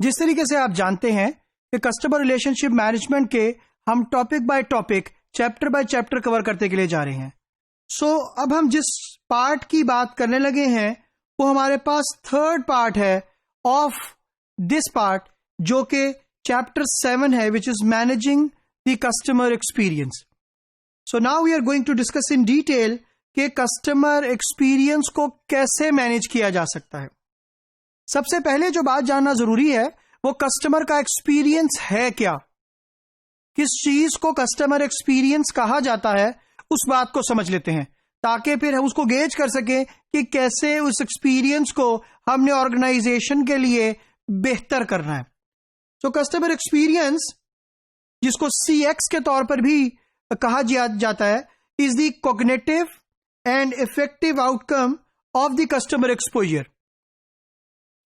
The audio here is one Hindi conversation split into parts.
जिस तरीके से आप जानते हैं कि कस्टमर रिलेशनशिप मैनेजमेंट के हम topic by topic, chapter by chapter cover करते के लिए जा रहे हैं। सो अब हम जिस पार्ट की बात करने लगे हैं वो हमारे पास थर्ड पार्ट है ऑफ दिस पार्ट, जो कि चैप्टर 7 है, which is managing the customer experience. So now we are going to discuss in detail कि कस्टमर एक्सपीरियंस को कैसे मैनेज किया जा सकता है। सबसे पहले जो बात जानना जरूरी है वो कस्टमर का एक्सपीरियंस है क्या, किस चीज को कस्टमर एक्सपीरियंस कहा जाता है, उस बात को समझ लेते हैं ताकि फिर हम उसको गेज कर सकें कि कैसे उस एक्सपीरियंस को हमने ऑर्गेनाइजेशन के लिए बेहतर करना है। तो कस्टमर एक्सपीरियंस, जिसको CX के तौर पर भी कहा जाता है, is the cognitive and affective outcome of the customer exposure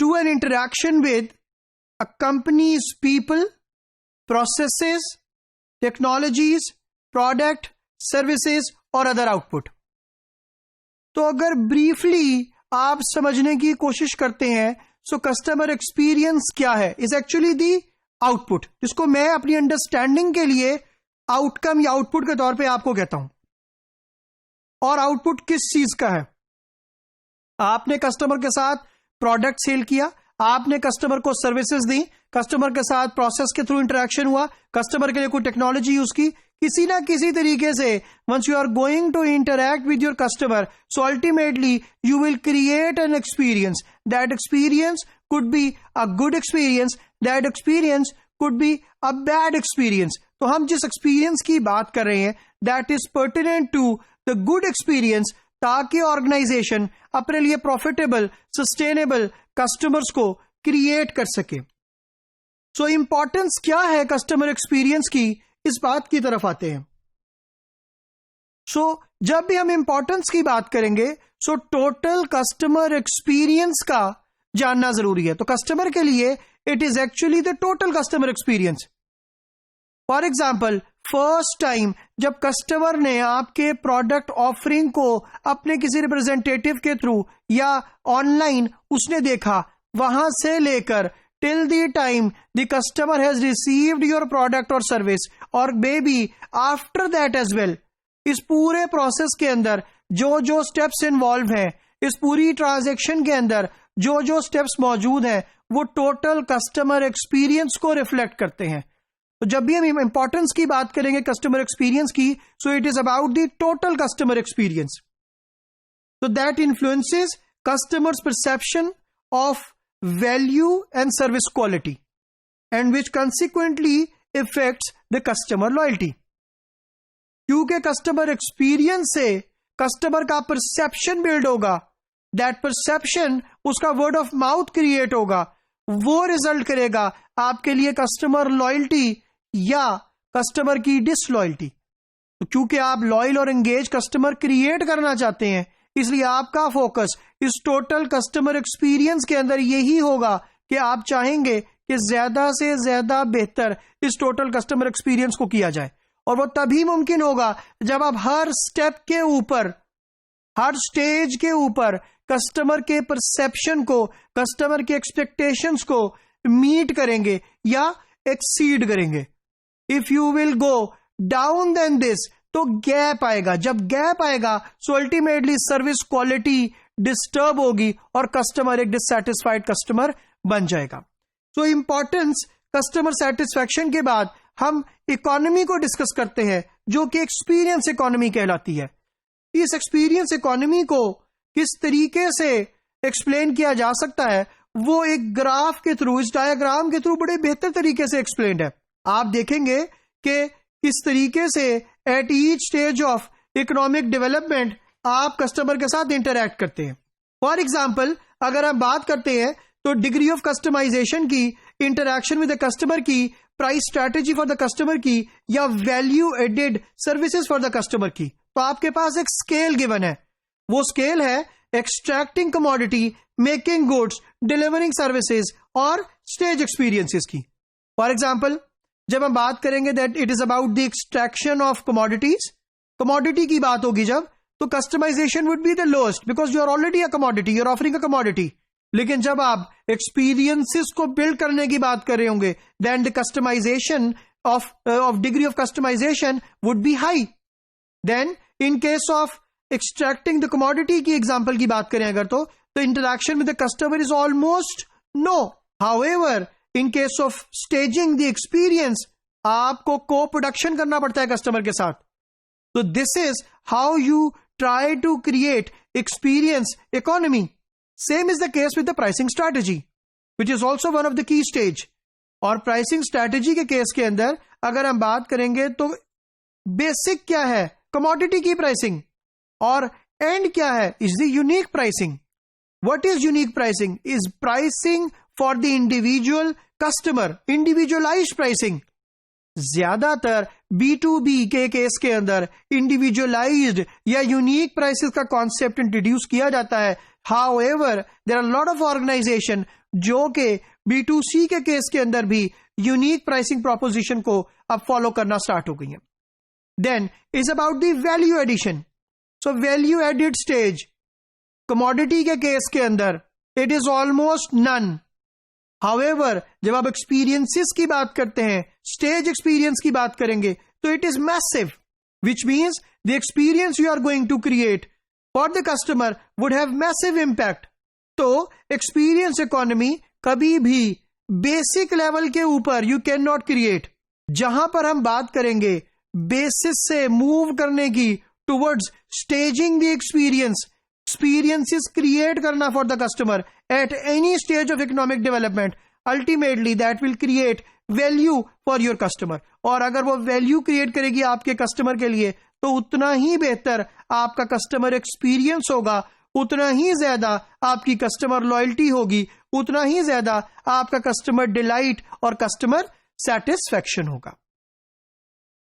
to an interaction with a company's people, processes, technologies, product, services और अदर आउटपुट। तो अगर ब्रीफली आप समझने की कोशिश करते हैं सो कस्टमर एक्सपीरियंस क्या है, इज एक्चुअली दी आउटपुट, जिसको मैं अपनी अंडरस्टैंडिंग के लिए आउटकम या आउटपुट के तौर पे आपको कहता हूं। और आउटपुट किस चीज का है? आपने कस्टमर के साथ प्रोडक्ट सेल किया, आपने कस्टमर को सर्विसेज दी, कस्टमर के साथ प्रोसेस के थ्रू इंटरेक्शन हुआ, कस्टमर के लिए कोई टेक्नोलॉजी यूज की, किसी ना किसी तरीके से once you are going to interact with your customer, so ultimately you will create an experience. That experience could be a good experience, that experience could be a bad experience. तो हम जिस एक्सपीरियंस की बात कर रहे हैं that is pertinent to the good experience, ताकि ऑर्गेनाइजेशन अपने लिए प्रॉफिटेबल, सस्टेनेबल कस्टमर्स को क्रिएट कर सके। सो इंपॉर्टेंस क्या है कस्टमर एक्सपीरियंस की, इस बात की तरफ आते हैं। सो जब भी हम इंपॉर्टेंस की बात करेंगे सो टोटल कस्टमर एक्सपीरियंस का जानना जरूरी है। तो कस्टमर के लिए it is actually the total customer experience. For example, first time जब कस्टमर ने आपके प्रोडक्ट ऑफरिंग को अपने किसी रिप्रेजेंटेटिव के थ्रू या ऑनलाइन उसने देखा, वहां से लेकर till the time the customer has received your product और सर्विस, और maybe after that as well, इस पूरे प्रोसेस के अंदर जो जो स्टेप्स इन्वॉल्व हैं, इस पूरी ट्रांजैक्शन के अंदर जो जो स्टेप्स मौजूद हैं, वो टोटल कस्टमर एक्सपीरियंस को रिफ्लेक्ट करते हैं। तो जब भी हम इंपॉर्टेंस की बात करेंगे कस्टमर एक्सपीरियंस की, so it is about the total customer experience. So that influences customers' perception of value and service quality, and which consequently affects the customer loyalty. क्योंकि कस्टमर एक्सपीरियंस से कस्टमर का परसेप्शन बिल्ड होगा, दैट परसेप्शन उसका वर्ड ऑफ माउथ क्रिएट होगा, वो रिजल्ट करेगा आपके लिए कस्टमर लॉयल्टी या कस्टमर की डिसलॉयल्टी। तो क्योंकि आप लॉयल और एंगेज कस्टमर क्रिएट करना चाहते हैं, इसलिए आपका फोकस इस टोटल कस्टमर एक्सपीरियंस के अंदर यही होगा कि आप चाहेंगे कि ज्यादा से ज्यादा बेहतर इस टोटल कस्टमर एक्सपीरियंस को किया जाए। और वो तभी मुमकिन होगा जब आप हर स्टेप के ऊपर, हर स्टेज के ऊपर कस्टमर के परसेप्शन को, कस्टमर के एक्सपेक्टेशंस को मीट करेंगे या एक्सीड करेंगे। If you will go down then this, तो गैप आएगा। जब गैप आएगा so ultimately service quality disturb होगी और कस्टमर एक डिससैटिस्फाइड कस्टमर बन जाएगा। सो इंपॉर्टेंस कस्टमर सेटिस्फैक्शन के बाद हम इकोनॉमी को डिस्कस करते हैं, जो कि एक्सपीरियंस इकोनॉमी कहलाती है। इस एक्सपीरियंस इकोनॉमी को किस तरीके से एक्सप्लेन किया जा सकता है, वो एक ग्राफ के थ्रू, इस डायग्राम के थ्रू बड़े बेहतर तरीके से एक्सप्लेन्ड है। आप देखेंगे कि किस तरीके से at each stage of economic development आप कस्टमर के साथ इंटरैक्ट करते हैं। फॉर एग्जाम्पल, अगर आप बात करते हैं तो डिग्री ऑफ कस्टमाइजेशन की, इंटरैक्शन विद द कस्टमर की, price strategy for the customer की, या value added services for the customer की, तो आपके पास एक स्केल गिवन है। वो स्केल है extracting commodity, making goods, delivering services और स्टेज एक्सपीरियंसेस की। फॉर एग्जाम्पल, जब हम बात करेंगे that it is about the extraction of commodities, commodity की बात होगी जब, तो customisation would be the lowest because you are already a commodity, you are offering a commodity. लेकिन जब आप एक्सपीरियंसेस को बिल्ड करने की बात कर रहे होंगे, then the customisation of degree of customisation would be high. Then in case of extracting the commodity की एग्जांपल की बात करें अगर तो interaction with the customer is almost no. However in case of staging the experience, आपको को प्रोडक्शन करना पड़ता है कस्टमर के साथ. तो this is how you try to create experience economy. Same is the case with the pricing strategy which is also one of the key stage. और प्राइसिंग स्ट्रैटेजी के केस के अंदर अगर हम बात करेंगे तो बेसिक क्या है, कमोडिटी की प्राइसिंग, और एंड क्या है, is the unique pricing. What is unique pricing? Is pricing for the individual customer, individualised pricing. ज्यादातर B2B के केस के अंदर इंडिविजुअलाइज्ड या यूनिक प्राइसेस का कॉन्सेप्ट इंट्रोड्यूस किया जाता है. However there are lot of organisation जो कि B2C के केस के अंदर भी यूनिक प्राइसिंग प्रोपोजिशन को अब फॉलो करना स्टार्ट हो गई है. Then is about the value addition. So value added stage, commodity के केस के अंदर it is almost none. However जब आप एक्सपीरियंसेस की बात करते हैं, स्टेज एक्सपीरियंस की बात करेंगे तो it is massive, which means the experience you are going to create for the customer would have massive impact. तो एक्सपीरियंस इकोनॉमी कभी भी बेसिक लेवल के ऊपर यू कैन नॉट क्रिएट. जहां पर हम बात करेंगे बेसिस से मूव करने की towards staging the experiences create करना for the customer at any stage of economic development, ultimately that will create value for your customer. और अगर वो वैल्यू क्रिएट करेगी आपके कस्टमर के लिए तो उतना ही बेहतर आपका कस्टमर एक्सपीरियंस होगा, उतना ही ज्यादा आपकी कस्टमर लॉयल्टी होगी, उतना ही ज्यादा आपका कस्टमर डिलाइट और कस्टमर सेटिस्फैक्शन होगा.